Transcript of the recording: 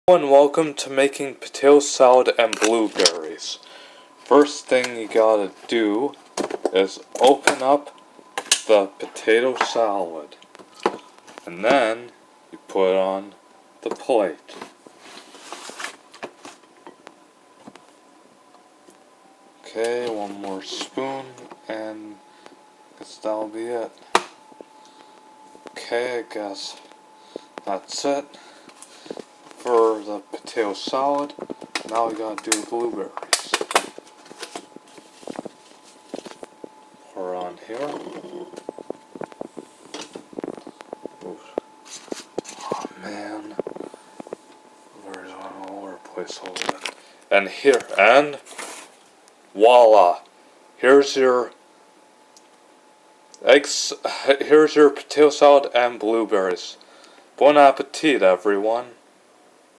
And welcome to making potato salad and blueberries. First thing you gotta do is open up the potato salad, and then you put it on the plate. Okay, one more spoon, and I guess that'll be it. Okay, I guess that's it for the potato salad. Now we gotta do blueberries. Pour on here. Oof. Oh man, blueberries are all over the place a little bit. And here, and voila! Here's your eggs. Here's your potato salad and blueberries. Bonne Appetite, everyone.